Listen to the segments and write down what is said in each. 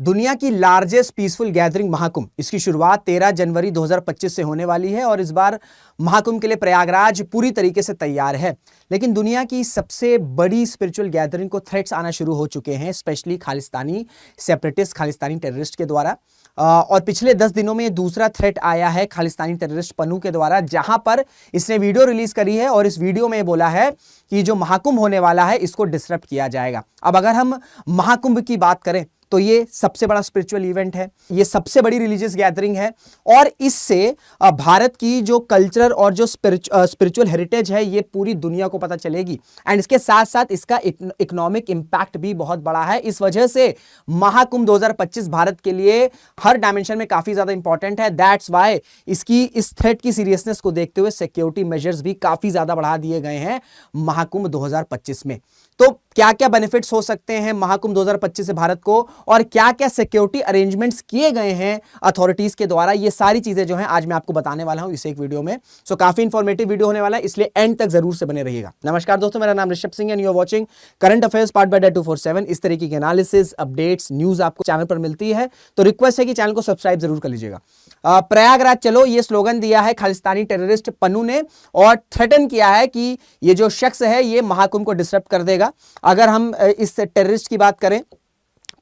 दुनिया की largest peaceful gathering Mahakumbh, इसकी शुरुआत 13 जनवरी 2025 से होने वाली है और इस बार महाकुंभ के लिए प्रयागराज पूरी तरीके से तैयार है। लेकिन दुनिया की सबसे बड़ी स्पिरिचुअल गैदरिंग को थ्रेट्स आना शुरू हो चुके हैं, specially Khalistani separatist, Khalistani terrorist के द्वारा। और पिछले 10 दिनों में दूसरा थ्रेट आया है खालिस्तानी टेररिस्ट पन्नू के द्वारा, जहां पर इसने वीडियो रिलीज करी है और इस वीडियो में बोला है कि जो महाकुंभ होने वाला है इसको डिसरप्ट किया जाएगा। अब अगर हम महाकुंभ की बात करें तो ये सबसे बड़ा स्पिरिचुअल इवेंट है, ये सबसे बड़ी रिलीजियस गैदरिंग है और इससे भारत की जो कल्चर और जो स्पिरिचुअल हेरिटेज है ये पूरी दुनिया को पता चलेगी। एंड इसके साथ साथ इसका इकोनॉमिक इंपैक्ट भी बहुत बड़ा है। इस वजह से महाकुंभ 2025 भारत के लिए हर डायमेंशन में काफी ज्यादा इंपॉर्टेंट है। दैट्स वाई इस थ्रेट की सीरियसनेस को देखते हुए सिक्योरिटी मेजर्स भी काफी ज्यादा बढ़ा दिए गए हैं महाकुंभ 2025 में। तो क्या क्या बेनिफिट्स हो सकते हैं महाकुंभ 2025 से भारत को और क्या क्या सिक्योरिटी अरेंजमेंट्स किए गए हैं अथॉरिटीज के द्वारा, ये सारी चीजें जो हैं आज मैं आपको बताने वाला हूं इस एक वीडियो में। सो काफी इंफॉर्मेटिव वीडियो होने वाला है, इसलिए एंड तक जरूर से बने रहिएगा। नमस्कार दोस्तों, मेरा नाम Rishabh Singh and you are watching current affairs part by day 247। इस तरीके के एनालिसिस, अपडेट्स, न्यूज आपको चैनल पर मिलती है, तो रिक्वेस्ट है कि चैनल को सब्सक्राइब जरूर कर लीजिएगा। प्रयागराज चलो, ये स्लोगन दिया है खालिस्तानी टेररिस्ट पन्नू ने और थ्रेटन किया है कि ये जो शख्स है ये महाकुंभ को डिसरप्ट कर देगा। अगर हम इस टेररिस्ट की बात करें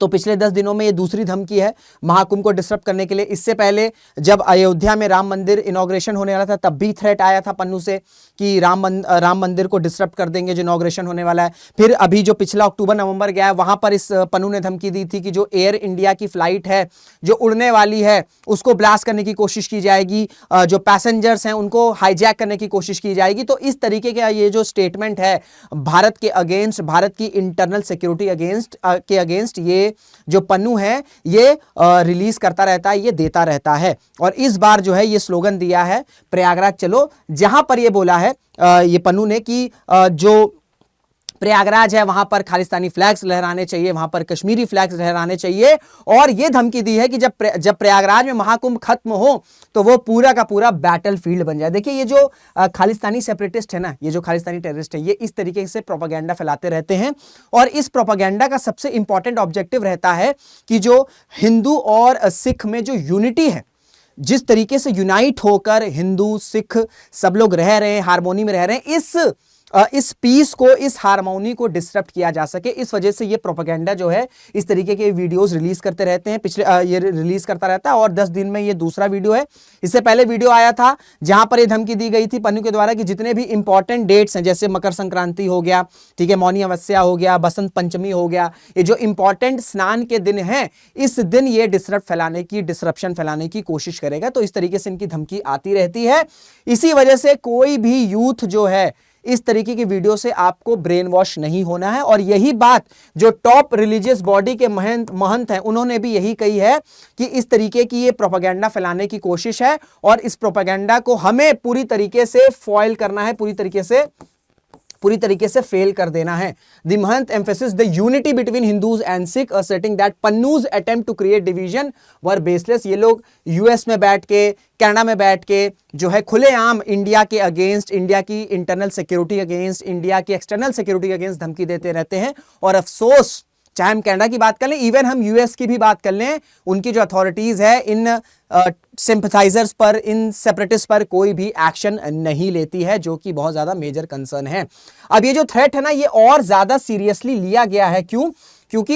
तो पिछले 10 दिनों में ये दूसरी धमकी है महाकुंभ को डिसरप्ट करने के लिए। इससे पहले जब अयोध्या में राम मंदिर इनॉग्रेशन होने वाला था तब भी थ्रेट आया था पन्नू से कि राम मंदिर को डिसरप्ट कर देंगे जो इनॉग्रेशन होने वाला है। फिर अभी जो पिछला अक्टूबर नवंबर गया है वहां पर इस पन्नू ने धमकी दी थी कि जो एयर इंडिया की फ्लाइट है जो उड़ने वाली है उसको ब्लास्ट करने की कोशिश की जाएगी, जो पैसेंजर्स हैं उनको हाईजैक करने की कोशिश की जाएगी। तो इस तरीके का ये जो स्टेटमेंट है भारत के अगेंस्ट, भारत की इंटरनल सिक्योरिटी के अगेंस्ट ये जो पन्नू है ये रिलीज करता रहता है, ये देता रहता है। और इस बार जो है ये स्लोगन दिया है प्रयागराज चलो, जहां पर ये बोला है ये पन्नू ने कि जो प्रयागराज है वहां पर खालिस्तानी फ्लैग्स लहराने चाहिए, वहां पर कश्मीरी फ्लैग्स लहराने चाहिए। और यह धमकी दी है कि जब प्रयागराज में महाकुंभ खत्म हो तो वो पूरा का पूरा बैटल फील्ड बन जाए। देखिए ये जो खालिस्तानी सेपरेटिस्ट है ना, ये जो खालिस्तानी टेररिस्ट है, ये इस तरीके से प्रोपेगेंडा फैलाते रहते हैं और इस प्रोपेगेंडा का सबसे इंपॉर्टेंट ऑब्जेक्टिव रहता है कि जो हिंदू और सिख में जो यूनिटी है, जिस तरीके से यूनाइट होकर हिंदू सिख सब लोग रह रहे हैं, हार्मोनी में रह रहे हैं, इस पीस को, इस हार्मोनी को डिसरप्ट किया जा सके, इस वजह से ये प्रोपेगेंडा जो है इस तरीके के वीडियोस रिलीज करते रहते हैं। ये रिलीज करता रहता है और 10 दिन में ये दूसरा वीडियो है। इससे पहले वीडियो आया था जहां पर ये धमकी दी गई थी पन्नू के द्वारा कि जितने भी इंपॉर्टेंट डेट्स हैं जैसे मकर संक्रांति हो गया, ठीक है, मौनी अमावस्या हो गया, बसंत पंचमी हो गया, ये जो इंपॉर्टेंट स्नान के दिन हैं इस दिन ये डिसरप्शन फैलाने की कोशिश करेगा। तो इस तरीके से इनकी धमकी आती रहती है। इसी वजह से कोई भी यूथ जो है इस तरीके की वीडियो से आपको ब्रेन वॉश नहीं होना है। और यही बात जो टॉप रिलीजियस बॉडी के महंत हैं उन्होंने भी यही कही है कि इस तरीके की ये प्रोपेगेंडा फैलाने की कोशिश है और इस प्रोपेगेंडा को हमें पूरी तरीके से फॉइल करना है, पूरी तरीके से फेल कर देना है। The Mahant emphasis the unity between Hindus and Sikhs, asserting that Pannun's attempt to create division were baseless. ये लोग यूएस में बैठ के, कनाडा में बैठ के जो है खुलेआम इंडिया के अगेंस्ट, इंडिया की इंटरनल सिक्योरिटी अगेंस्ट, इंडिया की एक्सटर्नल सिक्योरिटी अगेंस्ट धमकी देते रहते हैं। और अफसोस, चाहे हम कनाडा की बात कर लें, इवन हम यूएस की भी बात कर लें, उनकी जो अथॉरिटीज है इन सिंपथाइजर्स पर, इन सेपरेटिस्ट पर कोई भी एक्शन नहीं लेती है, जो कि बहुत ज्यादा मेजर कंसर्न है। अब ये जो थ्रेट है ना ये और ज्यादा सीरियसली लिया गया है। क्यों? क्योंकि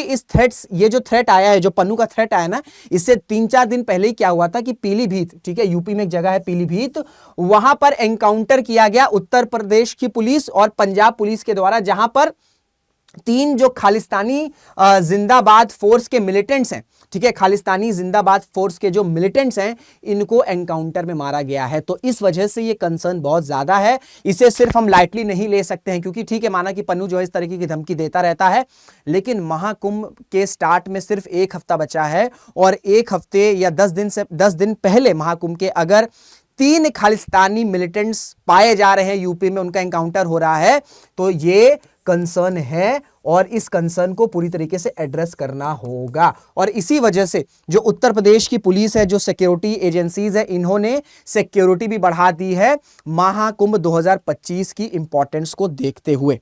ये जो थ्रेट आया है, जो पन्नू का थ्रेट आया ना, इससे 3-4 दिन पहले ही क्या हुआ था कि पीलीभीत, ठीक है, यूपी में एक जगह है पीलीभीत, वहां पर एनकाउंटर किया गया उत्तर प्रदेश की पुलिस और पंजाब पुलिस के द्वारा, जहां पर 3 जो खालिस्तानी जिंदाबाद फोर्स के मिलिटेंट्स हैं, ठीक है, खालिस्तानी जिंदाबाद फोर्स के जो मिलिटेंट्स हैं इनको एनकाउंटर में मारा गया है। तो इस वजह से ये कंसर्न बहुत ज्यादा है, इसे सिर्फ हम लाइटली नहीं ले सकते हैं। क्योंकि ठीक है, माना कि पन्नू जो है इस तरीके की धमकी देता रहता है, लेकिन महाकुंभ के स्टार्ट में सिर्फ 1 हफ्ता बचा है और 1 हफ्ते या 10 दिन पहले महाकुंभ के अगर 3 खालिस्तानी मिलिटेंट्स पाए जा रहे हैं यूपी में, उनका एनकाउंटर हो रहा है, तो ये कंसर्न है और इस कंसर्न को पूरी तरीके से एड्रेस करना होगा। और इसी वजह से जो उत्तर प्रदेश की पुलिस है, जो सिक्योरिटी एजेंसीज है, इन्होंने सिक्योरिटी भी बढ़ा दी है महाकुंभ 2025 की इंपॉर्टेंस को देखते हुए।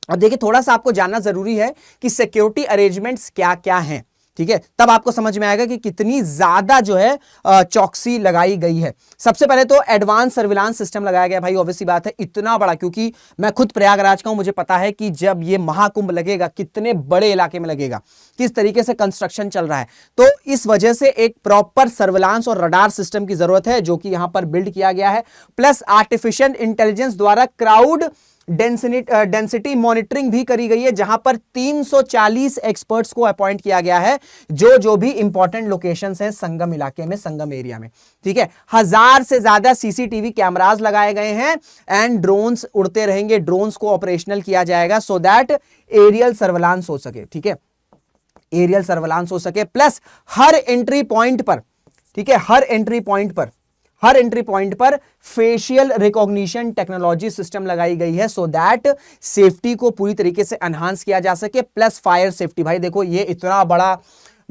अब देखिए, थोड़ा सा आपको जानना जरूरी है कि सिक्योरिटी अरेंजमेंट्स क्या क्या हैं। ठीक है, तब आपको समझ में आएगा कि कितनी ज्यादा जो है चौकसी लगाई गई है। सबसे पहले तो एडवांस सर्विलांस सिस्टम लगाया गया भाई, ऑब्वियसली बात है, इतना बड़ा, क्योंकि मैं खुद प्रयागराज का हूं, मुझे पता है कि जब ये महाकुंभ लगेगा कितने बड़े इलाके में लगेगा, किस तरीके से कंस्ट्रक्शन चल रहा है, तो इस वजह से एक प्रॉपर सर्विलांस और रडार सिस्टम की जरूरत है जो कि यहां पर बिल्ड किया गया है। प्लस आर्टिफिशियल इंटेलिजेंस द्वारा क्राउड डेंसिटी मॉनिटरिंग भी करी गई है, जहां पर 340 एक्सपर्ट्स को अपॉइंट किया गया है जो भी इंपॉर्टेंट लोकेशंस हैं संगम इलाके में, संगम एरिया में, ठीक है। 1000 से ज्यादा सीसीटीवी कैमरास लगाए गए हैं एंड ड्रोन्स उड़ते रहेंगे, ड्रोन्स को ऑपरेशनल किया जाएगा सो दैट एरियल सर्विलांस हो सके, ठीक है, एरियल सर्विलांस हो सके। प्लस हर एंट्री पॉइंट पर, ठीक है, हर एंट्री पॉइंट पर फेशियल रिकॉग्निशन टेक्नोलॉजी सिस्टम लगाई गई है सो दैट सेफ्टी को पूरी तरीके से एनहांस किया जा सके। प्लस फायर सेफ्टी, भाई देखो ये इतना बड़ा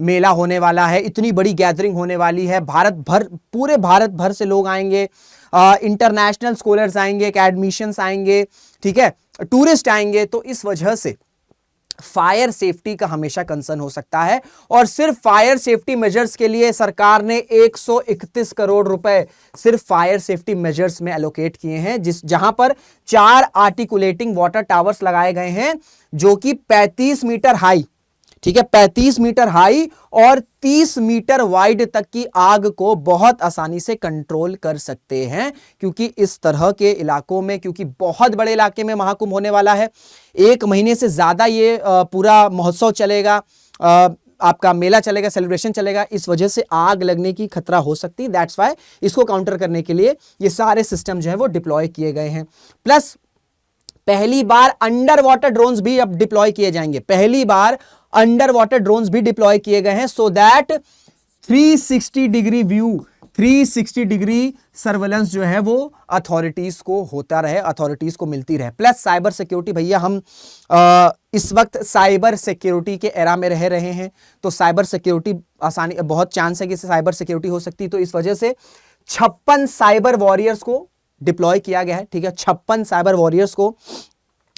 मेला होने वाला है, इतनी बड़ी गैदरिंग होने वाली है, भारत भर, पूरे भारत भर से लोग आएंगे, इंटरनेशनल स्कॉलर्स आएंगे, एकेडमिशियंस आएंगे, ठीक है, टूरिस्ट आएंगे, तो इस वजह से फायर सेफ्टी का हमेशा कंसर्न हो सकता है। और सिर्फ फायर सेफ्टी मेजर्स के लिए सरकार ने 131 करोड़ रुपए सिर्फ फायर सेफ्टी मेजर्स में एलोकेट किए हैं, जहां पर 4 आर्टिकुलेटिंग वाटर टावर्स लगाए गए हैं जो कि 35 मीटर हाई, ठीक है, 35 मीटर हाई और 30 मीटर वाइड तक की आग को बहुत आसानी से कंट्रोल कर सकते हैं, क्योंकि इस तरह के इलाकों में, क्योंकि बहुत बड़े इलाके में महाकुंभ होने वाला है, 1 महीने से ज्यादा ये पूरा महोत्सव चलेगा, आपका मेला चलेगा, सेलिब्रेशन चलेगा, इस वजह से आग लगने की खतरा हो सकती है। दैट्स वाई इसको काउंटर करने के लिए ये सारे सिस्टम जो है वो डिप्लॉय किए गए हैं। प्लस पहली बार अंडर वाटर ड्रोन्स भी अब डिप्लॉय किए जाएंगे, पहली बार अंडर वाटर ड्रोन्स भी डिप्लॉय किए गए हैं so that 360 degree view, 360 degree surveillance जो है वो अथॉरिटीज को होता रहे, अथॉरिटीज को मिलती रहे। प्लस साइबर सिक्योरिटी, भैया हम इस वक्त साइबर सिक्योरिटी के एरा में रह रहे हैं, तो साइबर सिक्योरिटी आसानी, बहुत चांस है कि साइबर सिक्योरिटी हो सकती है, तो इस वजह से 56 साइबर वॉरियर्स को डिप्लॉय किया गया है, ठीक है, 56 साइबर वॉरियर्स को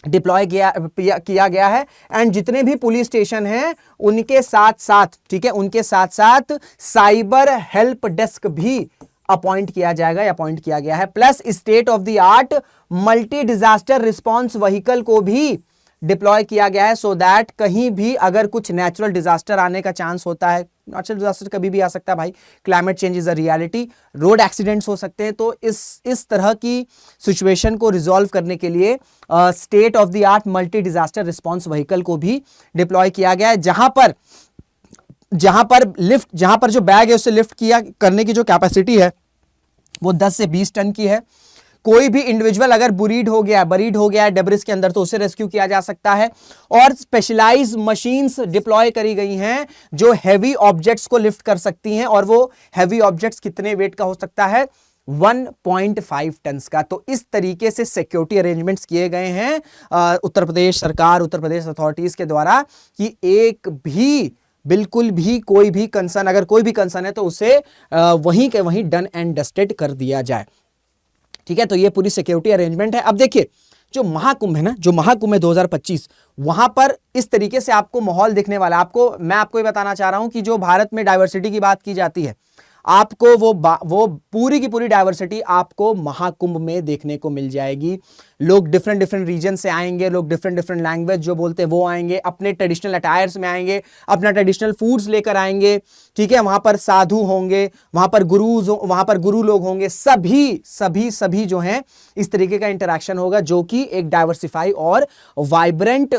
डिप्लॉय किया गया है। एंड जितने भी पुलिस स्टेशन हैं उनके साथ साथ, ठीक है, उनके साथ साथ साइबर हेल्प डेस्क भी अपॉइंट किया जाएगा, अपॉइंट किया गया है। Plus state of the art multi disaster response vehicle को भी डिप्लॉय किया गया है सो दैट कहीं भी अगर कुछ नेचुरल डिजास्टर आने का चांस होता है, नेचुरल डिजास्टर कभी भी आ सकता है भाई, climate change is a reality, road accidents हो सकते हैं, तो इस तरह की सिचुएशन को रिजॉल्व करने के लिए state of the art multi disaster response vehicle को भी डिप्लॉय किया गया है, जहां पर जो बैग है उससे लिफ्ट किया करने की जो कैपेसिटी है वो 10 से 20 टन की है। कोई भी इंडिविजुअल अगर बरीड हो गया है डेब्रिस के अंदर, तो उसे रेस्क्यू किया जा सकता है। और स्पेशलाइज्ड मशीन्स डिप्लॉय करी गई हैं जो हैवी ऑब्जेक्ट्स को लिफ्ट कर सकती हैं, और वो हैवी ऑब्जेक्ट्स कितने वेट का हो सकता है, 1.5 टन्स का। तो इस तरीके से सिक्योरिटी अरेंजमेंट्स किए गए हैं उत्तर प्रदेश सरकार, उत्तर प्रदेश अथॉरिटीज के द्वारा, कि एक भी, बिल्कुल भी कोई भी कंसर्न, अगर कोई भी कंसर्न है तो उसे वहीं के वहीं डन एंड डस्टेड कर दिया जाए, ठीक है। तो ये पूरी सिक्योरिटी अरेंजमेंट है। अब देखिए जो महाकुंभ है ना, जो महाकुंभ है 2025, वहां पर इस तरीके से आपको माहौल दिखने वाला है। मैं आपको ये बताना चाह रहा हूं कि जो भारत में डाइवर्सिटी की बात की जाती है, आपको वो पूरी की पूरी डाइवर्सिटी आपको महाकुंभ में देखने को मिल जाएगी। लोग डिफरेंट रीजन से आएंगे, लोग डिफरेंट लैंग्वेज जो बोलते हैं वो आएंगे, अपने ट्रेडिशनल अटायर्स में आएंगे, अपना ट्रेडिशनल फूड्स लेकर आएंगे, ठीक है। वहां पर साधु होंगे, वहां पर गुरु लोग होंगे, सभी जो हैं इस तरीके का इंटरेक्शन होगा, जो कि एक डाइवर्सिफाई और वाइब्रेंट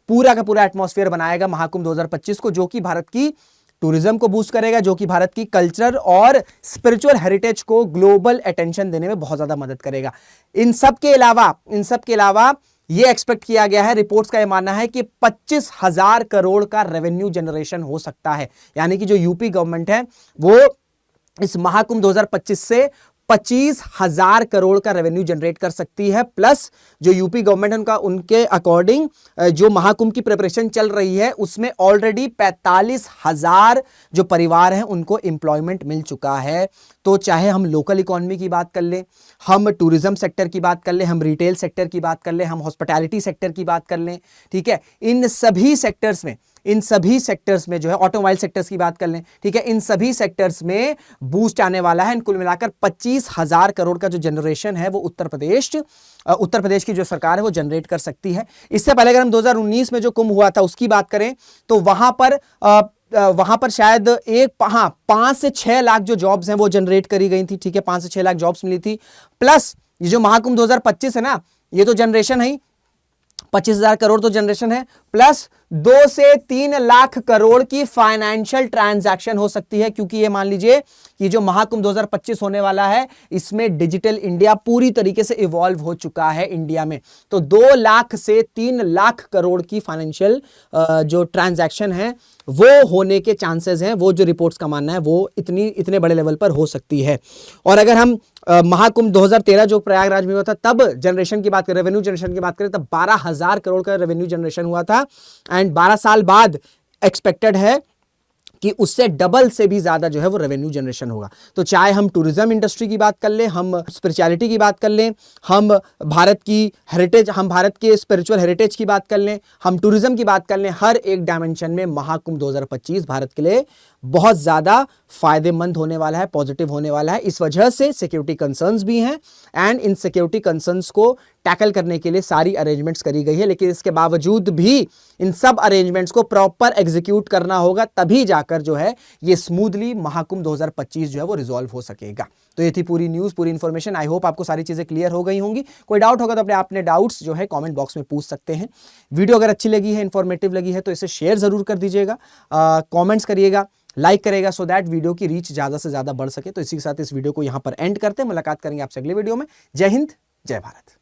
पूरा का पूरा एटमॉस्फेयर बनाएगा महाकुंभ 2025 को, जो कि भारत की टूरिज्म को बूस्ट करेगा, जो कि भारत की कल्चर और स्पिरिचुअल हेरिटेज को ग्लोबल अटेंशन देने में बहुत ज्यादा मदद करेगा। इन सब के अलावा ये एक्सपेक्ट किया गया है, रिपोर्ट्स का ये मानना है कि 25,000 करोड़ का रेवेन्यू जनरेशन हो सकता है। यानी कि जो यूपी गवर्नमेंट है वो इस महाकुंभ 2025 से 25,000 करोड़ का रेवेन्यू जनरेट कर सकती है। प्लस जो यूपी गवर्नमेंट है उनके अकॉर्डिंग जो महाकुंभ की प्रिपरेशन चल रही है उसमें ऑलरेडी 45,000 जो परिवार हैं उनको एम्प्लॉयमेंट मिल चुका है। तो चाहे हम लोकल इकोनॉमी की बात कर लें, हम टूरिज्म सेक्टर की बात कर लें, हम रिटेल सेक्टर की बात कर लें, हम हॉस्पिटैलिटी सेक्टर की बात कर लें, ठीक है, इन सभी सेक्टर्स में जो है, ऑटोमोबाइल सेक्टर्स की बात कर लें, ठीक है, इन सभी सेक्टर्स में बूस्ट आने वाला है। कुल मिलाकर 25,000 करोड़ का जो जनरेशन है वो उत्तर प्रदेश की जो सरकार है वो जनरेट कर सकती है। इससे पहले अगर हम 2019 में जो कुंभ हुआ था उसकी बात करें तो वहां पर शायद 5 से 6 लाख जो जॉब्स हैं वो जनरेट करी गई थी, ठीक है, 5 से 6 लाख जॉब्स मिली थी। प्लस ये जो महाकुंभ 2025 है ना, ये तो जनरेशन है, 25,000 करोड़ तो जनरेशन है, प्लस 2 से 3 लाख करोड़ की फाइनेंशियल ट्रांजैक्शन हो सकती है, क्योंकि ये मान लीजिए कि जो महाकुंभ 2025 होने वाला है इसमें डिजिटल इंडिया पूरी तरीके से इवॉल्व हो चुका है इंडिया में। तो 2 लाख से 3 लाख करोड़ की फाइनेंशियल जो ट्रांजैक्शन है वो होने के चांसेस हैं, वो जो रिपोर्ट्स का मानना है वो इतने बड़े लेवल पर हो सकती है। और अगर हम महाकुंभ 2013 जो प्रयागराज में हुआ था तब जनरेशन की बात करें, रेवेन्यू जनरेशन की बात करें, तब 12,000 करोड़ का रेवेन्यू जनरेशन हुआ था एंड 12 साल बाद एक्सपेक्टेड है कि उससे डबल से भी ज्यादा जो है वो रेवेन्यू जनरेशन होगा। तो चाहे हम टूरिज्म इंडस्ट्री की बात कर लें, हम स्पिरिचुअलिटी की बात कर लें, हम भारत के स्पिरिचुअल हेरिटेज की बात कर लें, हम टूरिज्म की बात कर लें, हर एक डायमेंशन में महाकुंभ 2025 भारत के लिए बहुत ज्यादा फायदेमंद होने वाला है, पॉजिटिव होने वाला है। इस वजह से सिक्योरिटी कंसर्न्स भी हैं एंड इन सिक्योरिटी कंसर्न्स को टैकल करने के लिए सारी अरेंजमेंट्स करी गई है, लेकिन इसके बावजूद भी इन सब अरेंजमेंट्स को प्रॉपर एग्जीक्यूट करना होगा, तभी जाकर जो है ये स्मूथली महाकुंभ 2025 जो है वो रिजॉल्व हो सकेगा। तो ये थी पूरी न्यूज़, पूरी इन्फॉर्मेशन। आई होप आपको सारी चीज़ें क्लियर हो गई होंगी। कोई डाउट होगा तो अपने डाउट्स जो है कमेंट बॉक्स में पूछ सकते हैं। वीडियो अगर अच्छी लगी है, इन्फॉर्मेटिव लगी है तो इसे शेयर जरूर कर दीजिएगा, कमेंट्स करिएगा, लाइक करेगा, सो दैट वीडियो की रीच ज़्यादा से ज़्यादा बढ़ सके। तो इसी के साथ इस वीडियो को यहाँ पर एंड करते हैं। मुलाकात करेंगे आपसे अगले वीडियो में। जय हिंद, जय भारत।